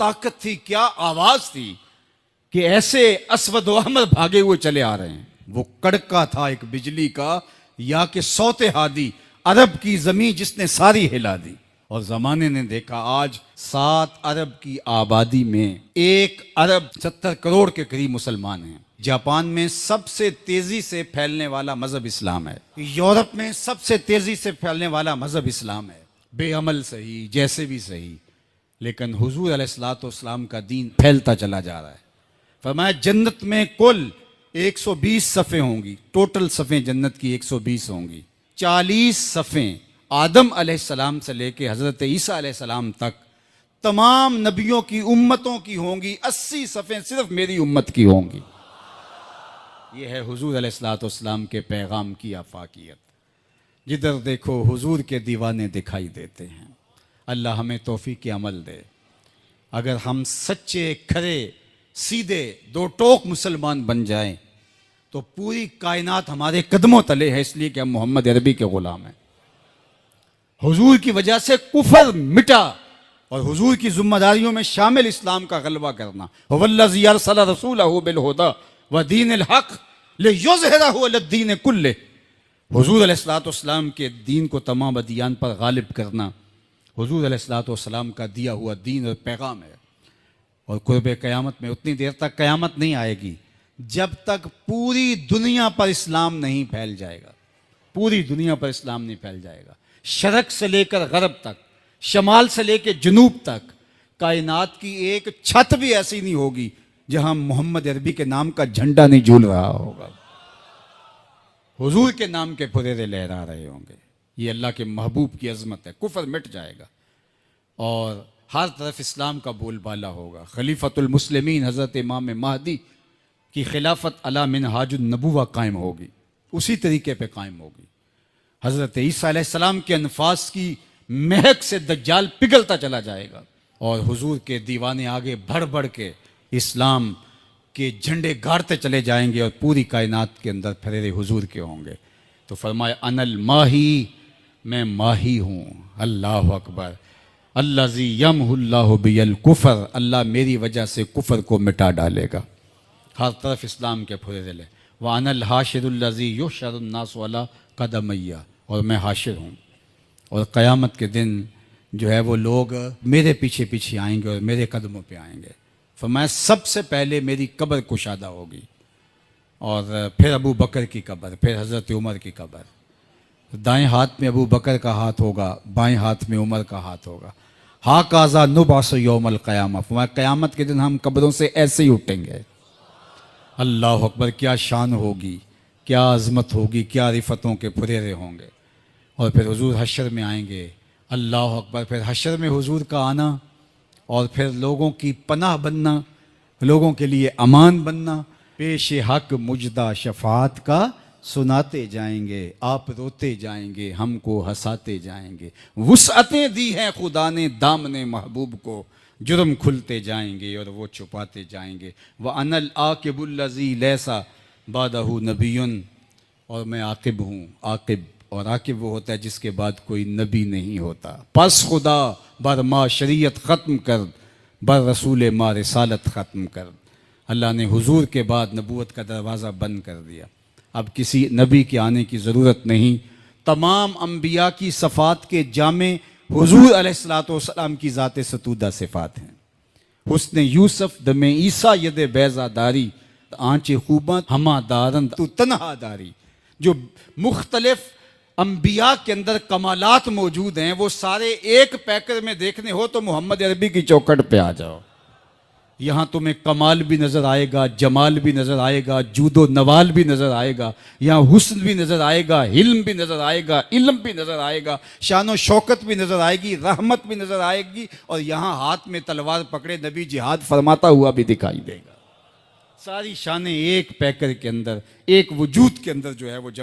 ताकत थी, क्या आवाज थी कि ऐसे असवद व अहमर भागे हुए चले आ रहे हैं। वो कड़का था एक बिजली का, या कि सौते हादी, अरब की जमीन जिसने सारी हिला दी। और जमाने ने देखा आज 7 अरब की आबादी में 1 अरब 70 करोड़ के करीब मुसलमान हैं। जापान में सबसे तेजी से फैलने वाला मजहब इस्लाम है। यूरोप में सबसे तेजी से फैलने वाला मजहब इस्लाम है। बेअमल सही, जैसे भी सही, लेकिन हुजूर अलैहिस्सलाम का दीन फैलता चला जा रहा है। फरमाया जन्नत में कुल 120 सफ़े होंगी, टोटल सफ़े जन्नत की 120 होंगी। 40 सफ़े आदम अलैहिस्सलाम से लेके हज़रत ईसा अलैहिस्सलाम तक तमाम नबियों की उम्मतों की होंगी। 80 सफ़े सिर्फ मेरी उम्मत की होंगी। यह है हुजूर अलैहिस्सलाम के पैगाम की आफाकियत। जिधर देखो हुजूर के दीवाने दिखाई देते हैं। अल्लाह हमें तौफीक अमल दे। अगर हम सच्चे खरे सीधे दो टोक मुसलमान बन जाएं तो पूरी कायनात हमारे कदमों तले है, इसलिए कि हम मोहम्मद अरबी के गुलाम हैं। हुजूर की वजह से कुफर मिटा और हुजूर की जिम्मेदारियों में शामिल इस्लाम का गलबा करना। वल्लज़ी अरसला रसूलहु बिल हुदा व दीनिल हक लियुज़हिरहु अलद्दीन कुल्लिह। हुजूर अलैहिस्सलाम के दीन को तमाम अदियान पर गालिब करना हुजूर अलैहिस्सलाम का दिया हुआ दीन और पैगाम है। और कुर्बे क़यामत में उतनी देर तक क़यामत नहीं आएगी जब तक पूरी दुनिया पर इस्लाम नहीं फैल जाएगा। पूरी दुनिया पर इस्लाम नहीं फैल जाएगा। शरक से लेकर गरब तक, शमाल से लेकर जनूब तक कायनात की एक छत भी ऐसी नहीं होगी जहां मोहम्मद अरबी के नाम का झंडा नहीं झूल रहा होगा, हुजूर के नाम के फुरेरे लहरा रहे होंगे। ये अल्लाह के महबूब की अजमत है। कुफर मिट जाएगा और हर तरफ इस्लाम का बोलबाला होगा। खलीफतुल मुस्लिमीन हज़रत इमाम महदी की खिलाफत अला मिनहाजुन नबुवा कायम होगी, उसी तरीके पे कायम होगी। हज़रत ईसा अलैहिस्सलाम के अनफास की महक से दज्जाल पिघलता चला जाएगा और हुजूर के दीवाने आगे बढ़ बढ़ के इस्लाम के झंडे गाड़ते चले जाएंगे और पूरी कायनात के अंदर फरेरे हुजूर के होंगे। तो फरमाया अनल माही, मैं माही हूँ। अल्लाह अकबर। अल्लाज़ी यमहुल्लाहु बियल कुफर, अल्लाह मेरी वजह से कुफर को मिटा डालेगा। हर तरफ इस्लाम के फुरेरे ले। व अनल हाशिरुल्लज़ी युहशरुन्नासु अला कदमैया, और मैं हाशिर हूँ और क़यामत के दिन जो है वो लोग मेरे पीछे पीछे आएंगे और मेरे कदमों पे आएंगे। फरमाया सबसे पहले मेरी कब्र कुशादा होगी और फिर अबू बकर की कब्र, फिर हज़रत उमर की कब्र। दाएं हाथ में अबू बकर का हाथ होगा, बाएं हाथ में उमर का हाथ होगा। हा काज़ा नुबास यौमल क़यामा, फरमाया क़यामत के दिन हम कब्रों से ऐसे ही उठेंगे। अल्लाह अकबर। क्या शान होगी, क्या अज़मत होगी, क्या रिफ़तों के फुरेरे होंगे। और फिर हुजूर हशर में आएंगे। अल्लाह अकबर। फिर हशर में हुजूर का आना और फिर लोगों की पनाह बनना, लोगों के लिए अमान बनना। पेश हक मुजदा शफात का सुनाते जाएंगे, आप रोते जाएंगे, हमको हंसाते जाएंगे। वुसअतें दी हैं खुदा ने दामने महबूब को, जुर्म खुलते जाएंगे और वो छुपाते जाएंगे। व अनल आकिबुल्लज़ी लैसा बादहु नबियुन, और मैं आकिब हूँ। आकिब, और आकिब वो होता है जिसके बाद कोई नबी नहीं होता। पस खुदा बर मा शरीयत ख़त्म कर, बर रसूल मा रिसालत ख़त्म कर। अल्लाह ने हुजूर के बाद नबूवत का दरवाज़ा बंद कर दिया। अब किसी नबी के आने की ज़रूरत नहीं। तमाम अम्बिया की सफ़ात के जामे हुजूर अलैहिस्सलाम की ज़ात सतूदा सिफ़ात हैं। हुस्न यूसुफ दमे ईसा यद बैज़ादारी, आँच खूबा हमा दारन तू तन्हादारी। जो मुख्तलिफ अम्बिया के अंदर कमालात मौजूद हैं वो सारे एक पैकर में देखने हो तो मोहम्मद अरबी की चौखट पे आ जाओ। यहाँ तुम्हें कमाल भी नज़र आएगा, जमाल भी नज़र आएगा, जूदो नवाल भी नज़र आएगा, यहाँ हुस्न भी नज़र आएगा, हिल्म भी नज़र आएगा, इल्म भी नज़र आएगा, शान व शौकत भी नज़र आएगी, रहमत भी नज़र आएगी, और यहाँ हाथ में तलवार पकड़े नबी जिहाद फरमाता हुआ भी दिखाई देगा। सारी शानें एक पैकर के अंदर, एक वजूद के अंदर जो है वो जब